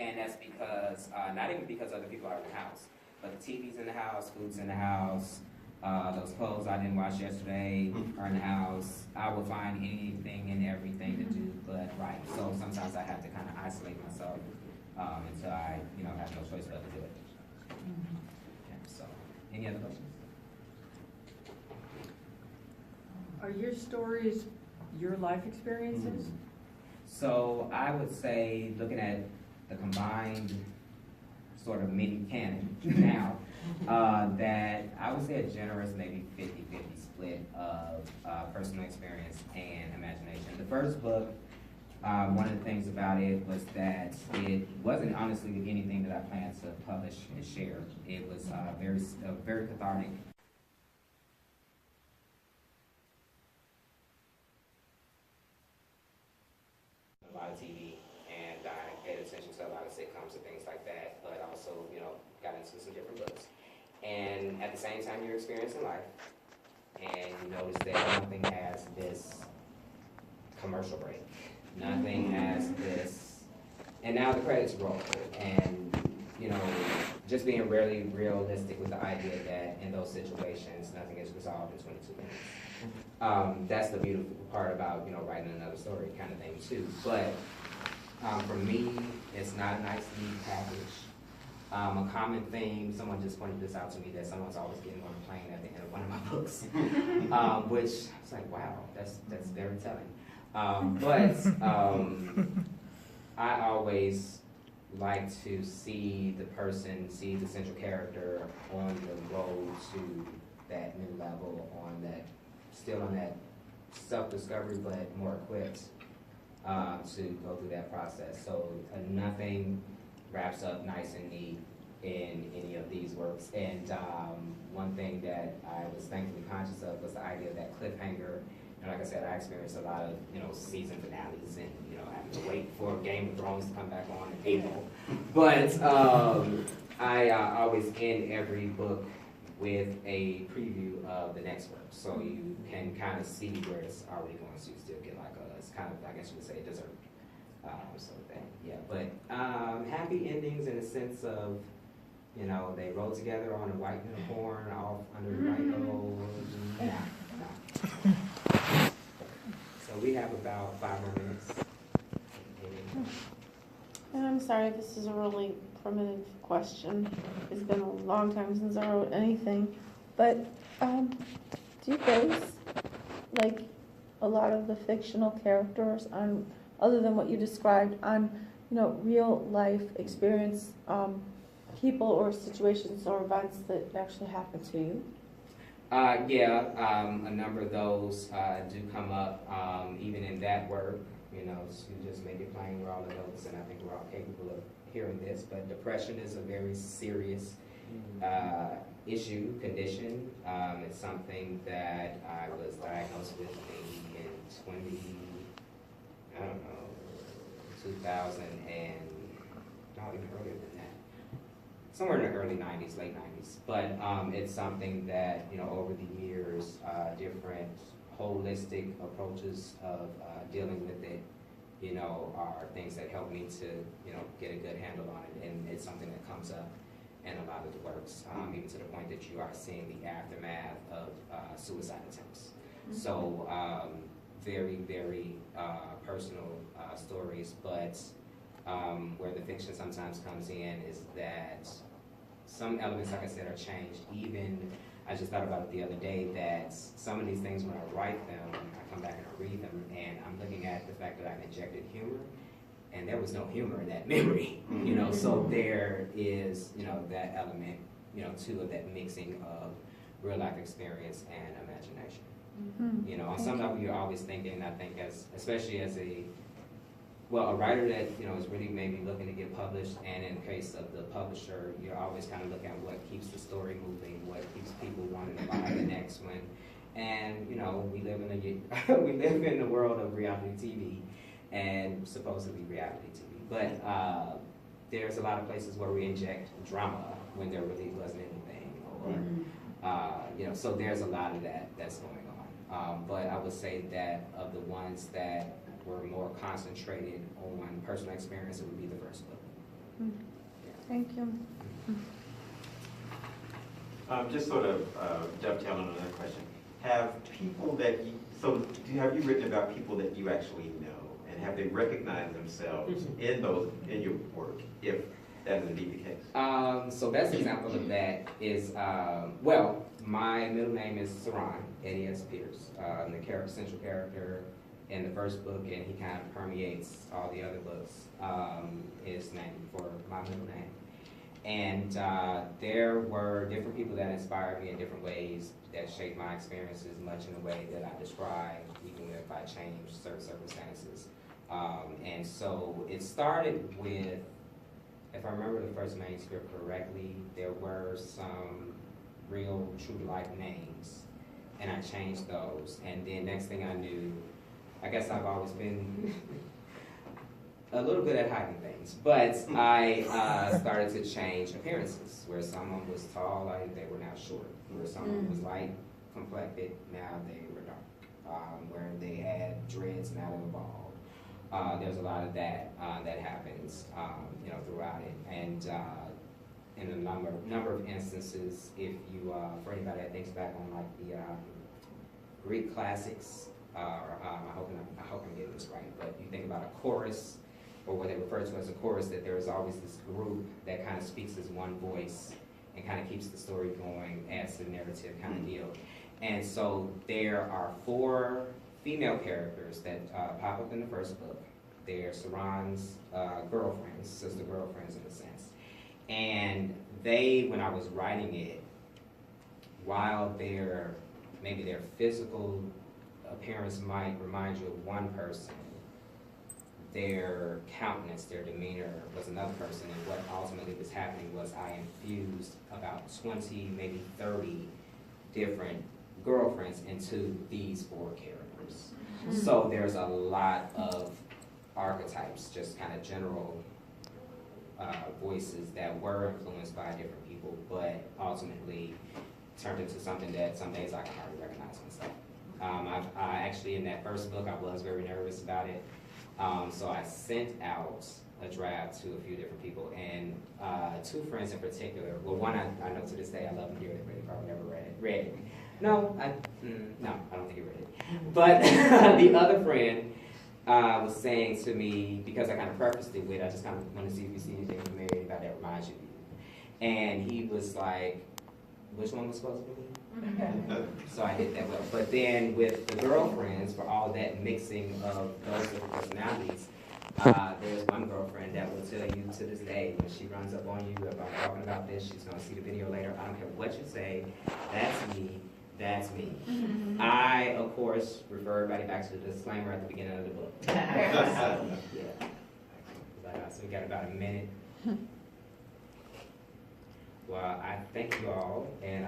And that's because, not even because other people are in the house, but the TV's in the house, food's in the house, those clothes I didn't wash yesterday are in the house. I will find anything and everything to do but write. So sometimes I have to kind of isolate myself until I, have no choice but to do it. Yeah, so, any other questions? Are your stories your life experiences? So I would say, looking at the combined sort of mini canon now, that I would say a generous maybe 50-50 split of personal experience and imagination. The first book, one of the things about it was that it wasn't honestly anything that I planned to publish and share. It was very cathartic. A lot of TV, and I paid attention to a lot of sitcoms and things like that, but also, got into some different books. And at the same time, you're experiencing life, and you notice that nothing has this commercial break. Nothing has this, and now the credits roll, and just being really realistic with the idea that in those situations, nothing is resolved in 22 minutes. That's the beautiful part about, writing another story kind of thing too. But for me, it's not a nice neat package. A common theme, someone just pointed this out to me, that someone's always getting on a plane at the end of one of my books, which I was like, wow, that's very telling. I always like to see the central character on the road to that new level, still on that self-discovery, but more equipped to go through that process. So nothing wraps up nice and neat in any of these works. And one thing that I was thankfully conscious of was the idea of that cliffhanger. And like I said, I experienced a lot of, season finales and, having to wait for Game of Thrones to come back on in April. But I always end every book with a preview of the next work. So you can kind of see where it's already going, so you still get like it's kind of, I guess you would say, a dessert sort of thing. Yeah, but happy endings in the sense of, they rode together on a white unicorn off under the white road. So we have about 5 more minutes. And I'm sorry, this is a really primitive question. It's been a long time since I wrote anything. But do you base, like, a lot of the fictional characters on, other than what you described, on, real life experience, people or situations or events that actually happen to you? A number of those do come up, even in that work. You just make it plain, we're all adults, and I think we're all capable of hearing this, but depression is a very serious condition. It's something that I was diagnosed with maybe in 2000 and not even earlier than that. Somewhere in the early 90s, late 90s. But it's something that, over the years, different holistic approaches of dealing with it, are things that help me to, get a good handle on it. And it's something that comes up in a lot of the works, even to the point that you are seeing the aftermath of suicide attempts. Mm-hmm. So very, very personal stories, but where the fiction sometimes comes in is that some elements, like I said, are changed. Even, I just thought about it the other day, that some of these things, when I write them, I come back and I read them, and I'm looking at the fact that I've injected humor, and there was no humor in that memory, so there is, that element, too, of that mixing of real life experience and imagination. Mm-hmm. On some level, you're always thinking, I think, especially as a writer that, is really maybe looking to get published, and in the case of the publisher, you're always kind of looking at what keeps the story moving, what keeps people wanting to buy the next one. And, we live in the world of reality TV, and supposedly reality TV. But there's a lot of places where we inject drama when there really wasn't anything, or, so there's a lot of that's going on. But I would say that of the ones that were more concentrated on personal experience, it would be the first book. Thank you. Just sort of dovetailing on another question. Have people that you, have you written about people that you actually know, and have they recognized themselves in your work, if that is indeed the case? So best example of that is, my middle name is Saran, Eddie S. Pierce. The central character in the first book, and he kind of permeates all the other books, is named for my middle name. And there were different people that inspired me in different ways that shaped my experiences much in the way that I described, even if I changed certain circumstances. And so it started with, if I remember the first manuscript correctly, there were some real true to life names, and I changed those. And then next thing I knew, I guess I've always been a little good at hiding things, but I started to change appearances, where someone was tall, they were now short, where someone was light complected, now they were dark, where they had dreads, now they were bald. There's a lot of that that happens, throughout it, and in a number of instances, if you, for anybody that thinks back on like the Greek classics, I hope I'm getting this right, but you think about a chorus, or what they refer to as a chorus, that there is always this group that kind of speaks as one voice and kind of keeps the story going, adds to the narrative kind of deal. And so there are 4 female characters that pop up in the first book. They're Saran's girlfriends, sister girlfriends in a sense. And they, when I was writing it, while maybe their physical appearance might remind you of one person, their countenance, their demeanor was another person, and what ultimately was happening was I infused about 20, maybe 30 different girlfriends into these 4 characters. So there's a lot of archetypes, just kind of general voices that were influenced by different people, but ultimately turned into something that some days I can hardly recognize myself. I actually, in that first book, I was very nervous about it. So I sent out a draft to a few different people, and 2 friends in particular. Well, one I know to this day I love him dearly, but he probably never read it. No, I don't think he read it. But the other friend was saying to me, because I kind of prefaced it with, I just kind of want to see if you see anything familiar about that reminds you of you. And he was like, which one was supposed to be? So I did that well. But then with the girlfriends, for all that mixing of those different personalities, there's one girlfriend that will tell you to this day, when she runs up on you, if I'm talking about this, she's going to see the video later. I don't care what you say, that's me, that's me. I, of course, refer everybody back to the disclaimer at the beginning of the book. Yeah. So we got about a minute. Well, I thank you all, and